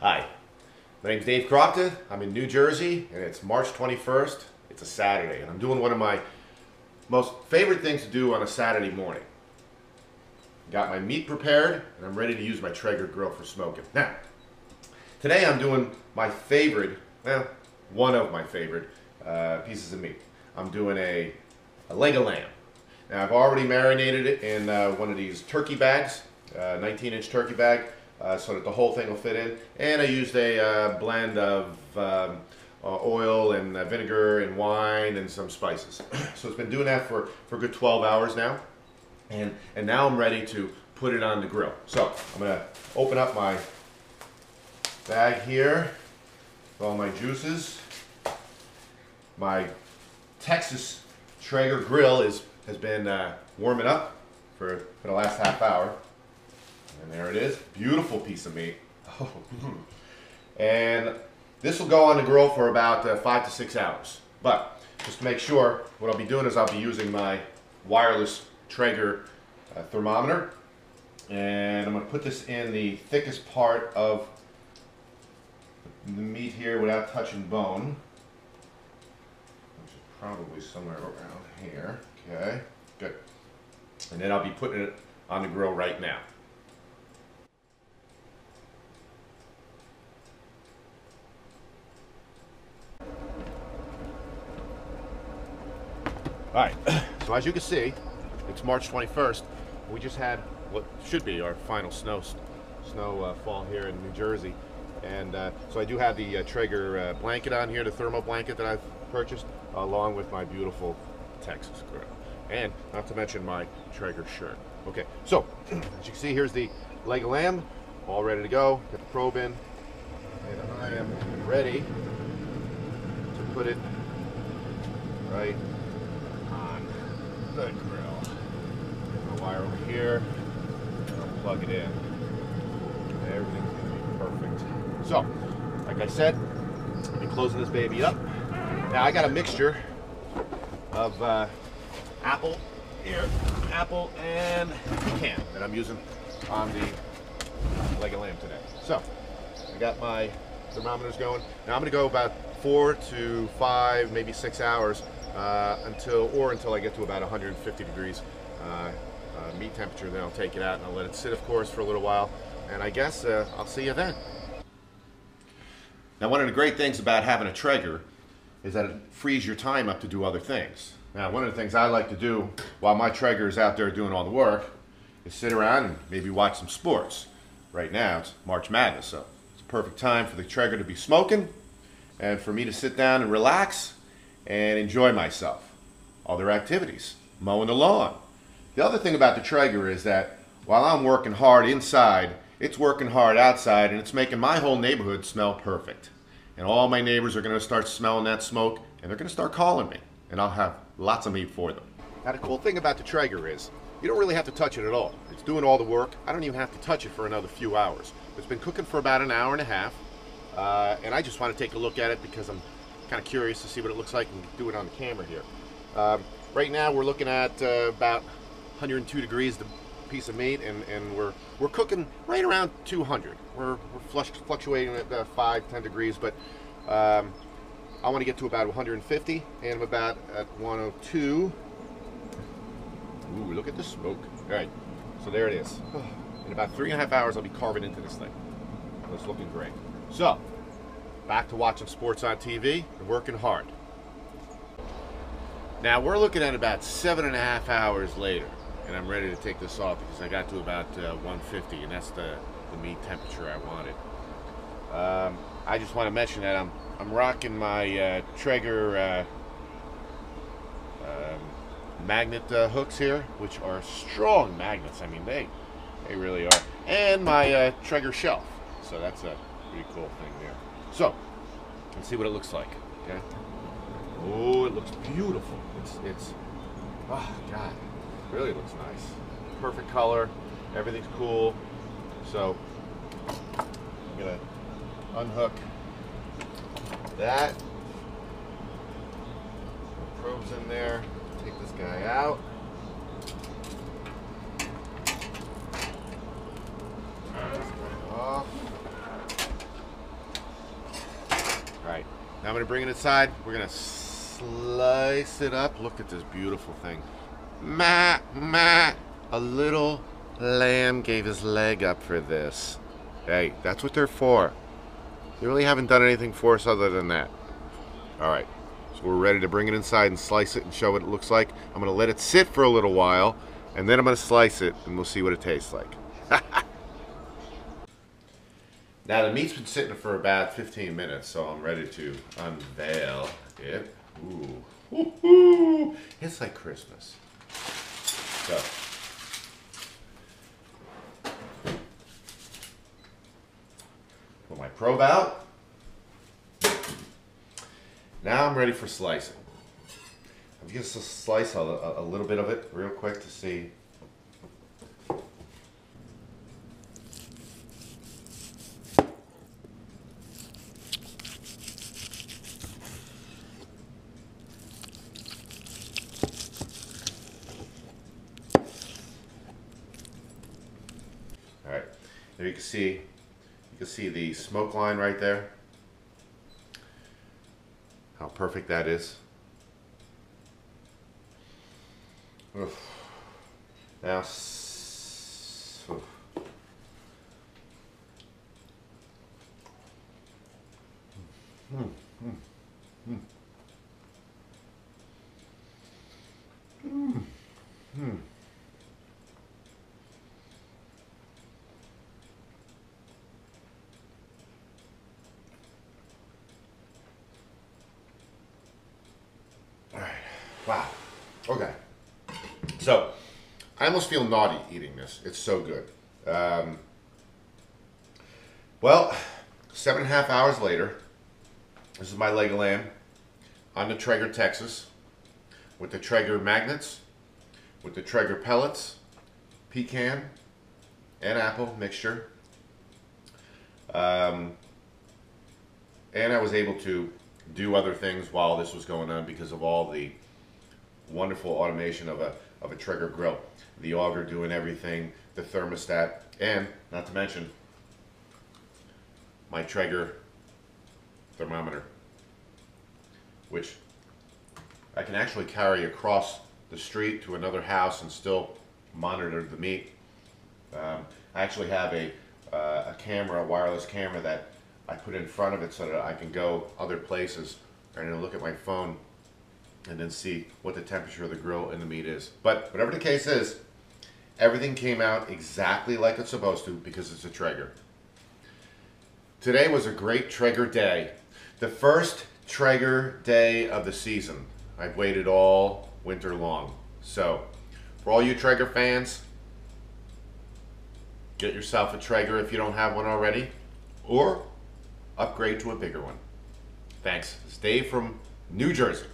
Hi, my name's Dave Crockton. I'm in New Jersey, and it's March 21st. It's a Saturday, and I'm doing one of my most favorite things to do on a Saturday morning. Got my meat prepared, and I'm ready to use my Traeger grill for smoking. Now, today I'm doing my favorite, well, one of my favorite pieces of meat. I'm doing a leg of lamb. Now, I've already marinated it in one of these turkey bags, 19-inch turkey bag, so that the whole thing will fit in. And I used a blend of oil and vinegar and wine and some spices. So it's been doing that for a good 12 hours now. And now I'm ready to put it on the grill. So I'm going to open up my bag here with all my juices. My Texas Traeger grill has been warming up for the last half hour. And there it is. Beautiful piece of meat. Oh. And this will go on the grill for about 5 to 6 hours. But just to make sure, what I'll be doing is I'll be using my wireless Traeger thermometer. And I'm going to put this in the thickest part of the meat here without touching bone. Which is probably somewhere around here. Okay, good. And then I'll be putting it on the grill right now. Alright, so as you can see, it's March 21st. We just had what should be our final snow fall here in New Jersey. And so I do have the Traeger blanket on here, the thermal blanket that I've purchased, along with my beautiful Texas grill. And not to mention my Traeger shirt. Okay, so as you can see, here's the leg of lamb, all ready to go. Get the probe in, and I am ready to put it right on the grill. Get the wire over here, and I'll plug it in. Everything's gonna be perfect. So, like I said, I'll be closing this baby up. Now I got a mixture of apple and pecan that I'm using on the leg of lamb today. So, I got my thermometers going. Now I'm going to go about 4 to 5, maybe 6 hours until I get to about 150 degrees meat temperature. Then I'll take it out and I'll let it sit, of course, for a little while. And I guess I'll see you then. Now, one of the great things about having a Traeger is that it frees your time up to do other things. Now, one of the things I like to do while my Traeger is out there doing all the work is sit around and maybe watch some sports. Right now, it's March Madness, so it's a perfect time for the Traeger to be smoking and for me to sit down and relax and enjoy myself. Other activities, mowing the lawn. The other thing about the Traeger is that while I'm working hard inside, it's working hard outside, and it's making my whole neighborhood smell perfect. And all my neighbors are going to start smelling that smoke, and they're going to start calling me, and I'll have lots of meat for them. Now, the cool thing about the Traeger is you don't really have to touch it at all. It's doing all the work. I don't even have to touch it for another few hours. It's been cooking for about an hour and a half, and I just want to take a look at it because I'm kind of curious to see what it looks like and do it on the camera here. Right now, we're looking at about 102 degrees the piece of meat, and we're cooking right around 200. We're fluctuating at 5-10 degrees, but I want to get to about 150, and I'm about at 102. Ooh, look at the smoke. All right, so there it is. In about 3.5 hours, I'll be carving into this thing. It's looking great. So, back to watching sports on TV and working hard. Now, we're looking at about 7.5 hours later, and I'm ready to take this off because I got to about 150, and that's the meat temperature I wanted. I just want to mention that I'm rocking my Traeger magnet hooks here, which are strong magnets. I mean, they really are. And my Traeger shelf. So that's a pretty cool thing there. So, let's see what it looks like. Okay. Oh, it looks beautiful. It's oh God, it really looks nice. Perfect color. Everything's cool. So, I'm gonna unhook that. Probes in there. Take this guy out. Turn this guy off. Now I'm gonna bring it inside. We're gonna slice it up. Look at this beautiful thing. Ma, ma. A little lamb gave his leg up for this. Hey, that's what they're for. They really haven't done anything for us other than that. All right, so we're ready to bring it inside and slice it and show what it looks like. I'm gonna let it sit for a little while, and then I'm gonna slice it, and we'll see what it tastes like. Now the meat's been sitting for about 15 minutes, so I'm ready to unveil it. Ooh, woo-hoo. It's like Christmas. So, put my probe out. Now I'm ready for slicing. I'm just gonna slice a little bit of it real quick to see. All right, there you can see the smoke line right there. How perfect that is. Oof. Now, oof. Mm, mm, mm. Mm, mm. All right. Wow. Okay. So, I almost feel naughty eating this. It's so good. Well, 7.5 hours later, this is my leg of lamb on the Traeger Texas with the Traeger magnets, with the Traeger pellets, pecan, and apple mixture. And I was able to do other things while this was going on because of all the wonderful automation of a Traeger grill. The auger doing everything, the thermostat, and not to mention my Traeger thermometer, which I can actually carry across the street to another house and still monitor the meat. I actually have a camera, a wireless camera that I put in front of it so that I can go other places and look at my phone and then see what the temperature of the grill and the meat is. But whatever the case is, everything came out exactly like it's supposed to because it's a Traeger. Today was a great Traeger day. The first Traeger day of the season. I've waited all winter long. So, for all you Traeger fans, get yourself a Traeger if you don't have one already, or upgrade to a bigger one. Thanks. It's Dave from New Jersey.